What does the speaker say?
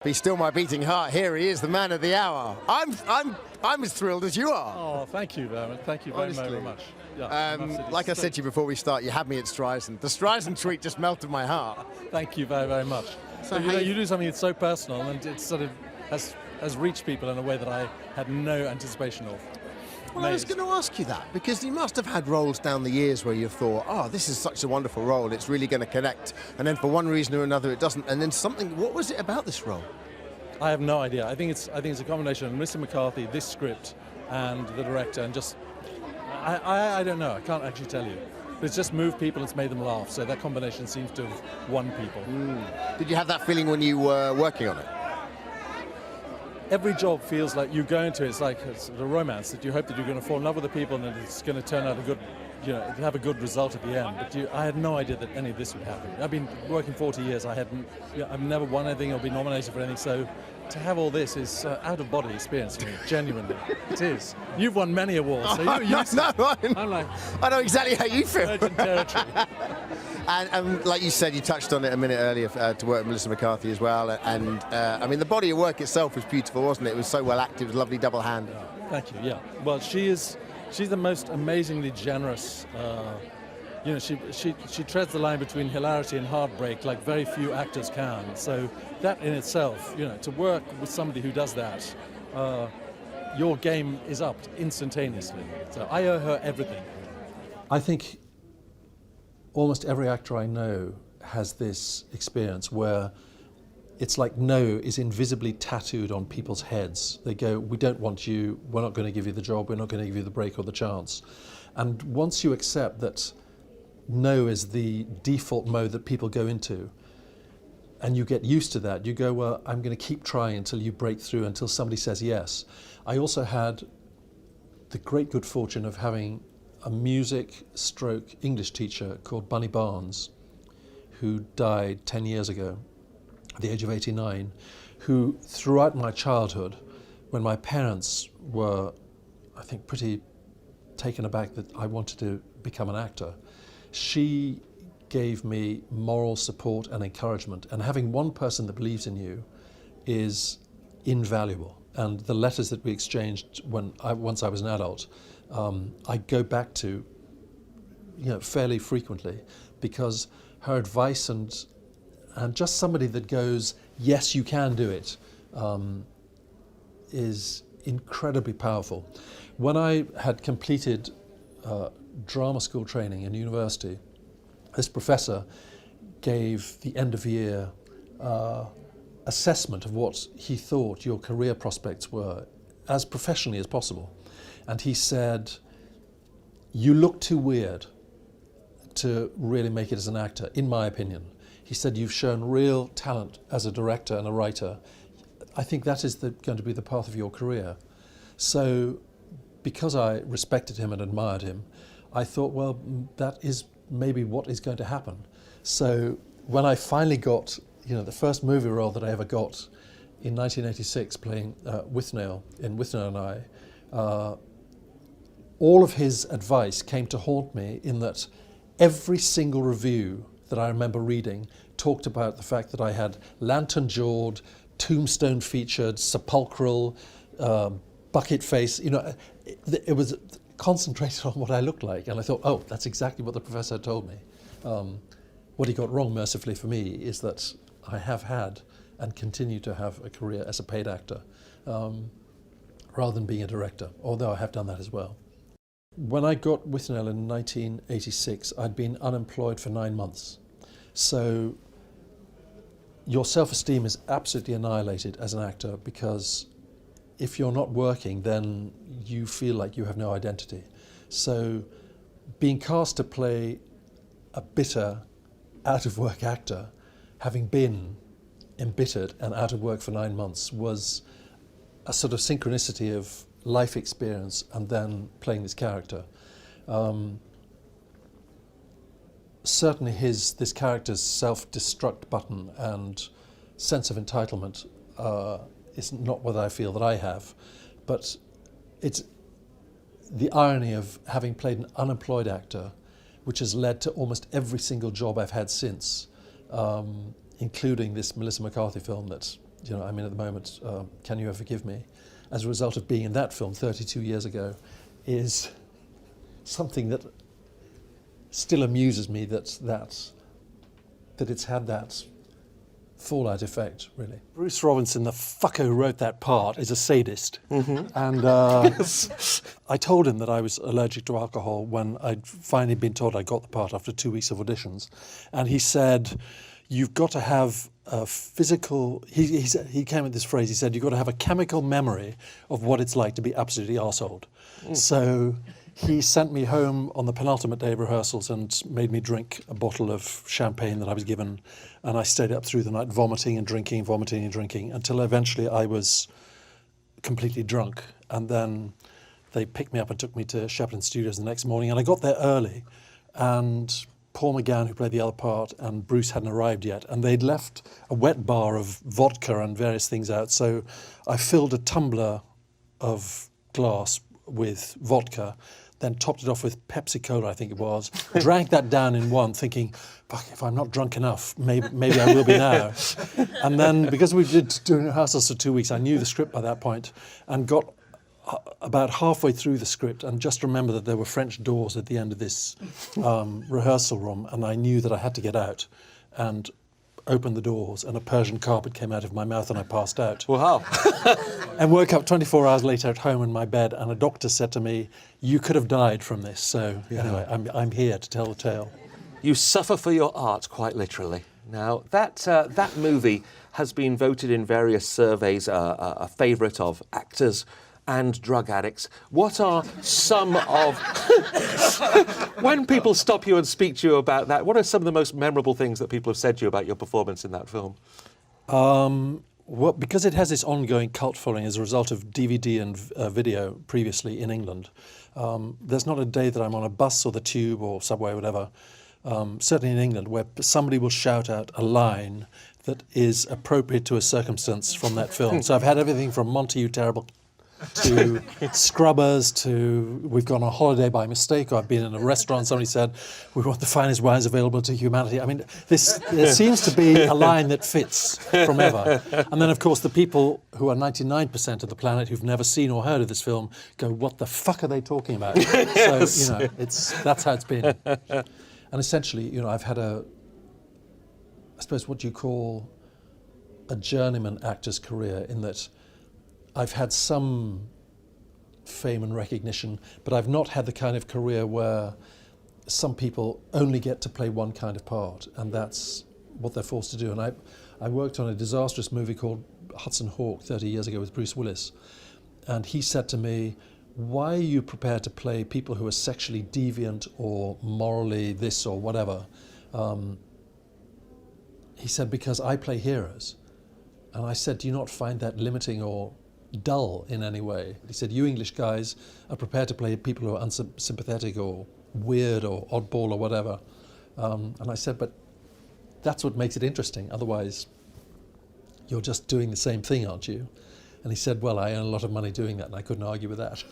Be still my beating heart. Here he is, the man of the hour. I'm as thrilled as you are. Oh, thank you, Vernon. Thank you very much. Yeah, like I said to you before we start, you had me at Streisand. The Streisand tweet just melted my heart. Thank you very much. So you do something that's so personal, and it sort of has reached people in a way that I had no anticipation of. Well, I was going to ask you that, because you must have had roles down the years where you've thought, oh, this is such a wonderful role, it's really going to connect, and then for one reason or another it doesn't, and then something. What was it about this role? I have no idea. I think it's a combination of Melissa McCarthy, this script, and the director, and just I don't know. I can't actually tell you. But it's just moved people. It's made them laugh. So that combination seems to have won people. Did you have that feeling when you were working on it? Every job feels like you go into it, it's like it's a romance that you hope that you're going to fall in love with the people and that it's going to turn out a good, have a good result at the end. But I had no idea that any of this would happen. I've been working 40 years. I've never won anything or been nominated for anything. So to have all this is out-of-body experience for me, genuinely. It is. You've won many awards. So I know exactly how you feel. Virgin territory. And like you said, you touched on it a minute earlier to work with Melissa McCarthy as well. And I mean, the body of work itself was beautiful, wasn't it? It was so well acted. It was a lovely double hand. Thank you. Yeah. Well, she's the most amazingly generous. She treads the line between hilarity and heartbreak like very few actors can. So that in itself, to work with somebody who does that, your game is upped instantaneously. So I owe her everything. I think almost every actor I know has this experience where it's like no is invisibly tattooed on people's heads. They go, we don't want you, we're not going to give you the job, we're not going to give you the break or the chance. And once you accept that no is the default mode that people go into, and you get used to that, you go, well, I'm going to keep trying until you break through, until somebody says yes. I also had the great good fortune of having a music/English teacher called Bunny Barnes, who died 10 years ago at the age of 89, who throughout my childhood, when my parents were, I think, pretty taken aback that I wanted to become an actor, she gave me moral support and encouragement. And having one person that believes in you is invaluable. And the letters that we exchanged once I was an adult, I go back to fairly frequently, because her advice and just somebody that goes, yes, you can do it, is incredibly powerful. When I had completed drama school training in university, this professor gave the end of year assessment of what he thought your career prospects were as professionally as possible. And he said, you look too weird to really make it as an actor, in my opinion. He said, you've shown real talent as a director and a writer. I think that is going to be the path of your career. So because I respected him and admired him, I thought, well, that is maybe what is going to happen. So when I finally got, the first movie role that I ever got in 1986, playing Withnail in Withnail I, all of his advice came to haunt me, in that every single review that I remember reading talked about the fact that I had lantern-jawed, tombstone-featured, sepulchral, bucket face. It was concentrated on what I looked like, and I thought, oh, that's exactly what the professor told me. What he got wrong, mercifully for me, is that I have had and continue to have a career as a paid actor, rather than being a director, although I have done that as well. When I got Withnail in 1986, I'd been unemployed for 9 months. So your self-esteem is absolutely annihilated as an actor, because if you're not working, then you feel like you have no identity. So being cast to play a bitter, out-of-work actor, having been embittered and out of work for 9 months, was a sort of synchronicity of life experience and then playing this character. Certainly this character's self-destruct button and sense of entitlement is not what I feel that I have, but it's the irony of having played an unemployed actor, which has led to almost every single job I've had since, including this Melissa McCarthy film that you know, I mean, at the moment, Can You Ever Forgive Me, as a result of being in that film 32 years ago, is something that still amuses me that it's had that fallout effect, really. Bruce Robinson, the fucker who wrote that part, is a sadist. And I told him that I was allergic to alcohol when I'd finally been told I got the part after 2 weeks of auditions. And he said, you've got to have a physical... He came with this phrase, he said, you've got to have a chemical memory of what it's like to be absolutely arseholed. So he sent me home on the penultimate day of rehearsals and made me drink a bottle of champagne that I was given, and I stayed up through the night vomiting and drinking, until eventually I was completely drunk. And then they picked me up and took me to Shepperton Studios the next morning, and I got there early, and Paul McGann, who played the other part, and Bruce hadn't arrived yet, and they'd left a wet bar of vodka and various things out, so I filled a tumbler of glass with vodka, then topped it off with Pepsi Cola, I think it was, drank that down in one, thinking, fuck, if I'm not drunk enough, maybe I will be now. And then, because we did doing rehearsals for 2 weeks, I knew the script by that point, and got about halfway through the script and just remember that there were French doors at the end of this rehearsal room, and I knew that I had to get out, and opened the doors, and a Persian carpet came out of my mouth and I passed out. Wow. And woke up 24 hours later at home in my bed, and a doctor said to me, you could have died from this. So anyway, I'm here to tell the tale. You suffer for your art, quite literally. Now, that movie has been voted in various surveys a favourite of actors and drug addicts. What are some of... When people stop you and speak to you about that, what are some of the most memorable things that people have said to you about your performance in that film? Well, because it has this ongoing cult following as a result of DVD and video previously in England, there's not a day that I'm on a bus or the tube or subway or whatever, certainly in England, where somebody will shout out a line that is appropriate to a circumstance from that film. So I've had everything from Monty, you terrible, to Scrubbers, to we've gone on holiday by mistake, or I've been in a restaurant, somebody said, we want the finest wines available to humanity. I mean, there seems to be a line that fits from ever. And then, of course, the people who are 99% of the planet who've never seen or heard of this film go, what the fuck are they talking about? Yes. So, you know, that's how it's been. And essentially, you know, I've had I suppose what you call a journeyman actor's career, in that I've had some fame and recognition, but I've not had the kind of career where some people only get to play one kind of part, and that's what they're forced to do. And I worked on a disastrous movie called Hudson Hawk 30 years ago with Bruce Willis, and he said to me, why are you prepared to play people who are sexually deviant or morally this or whatever? He said, because I play heroes. And I said, do you not find that limiting or dull in any way? He said, you English guys are prepared to play people who are unsympathetic or weird or oddball or whatever. And I said, but that's what makes it interesting. Otherwise, you're just doing the same thing, aren't you? And he said, well, I earn a lot of money doing that, and I couldn't argue with that.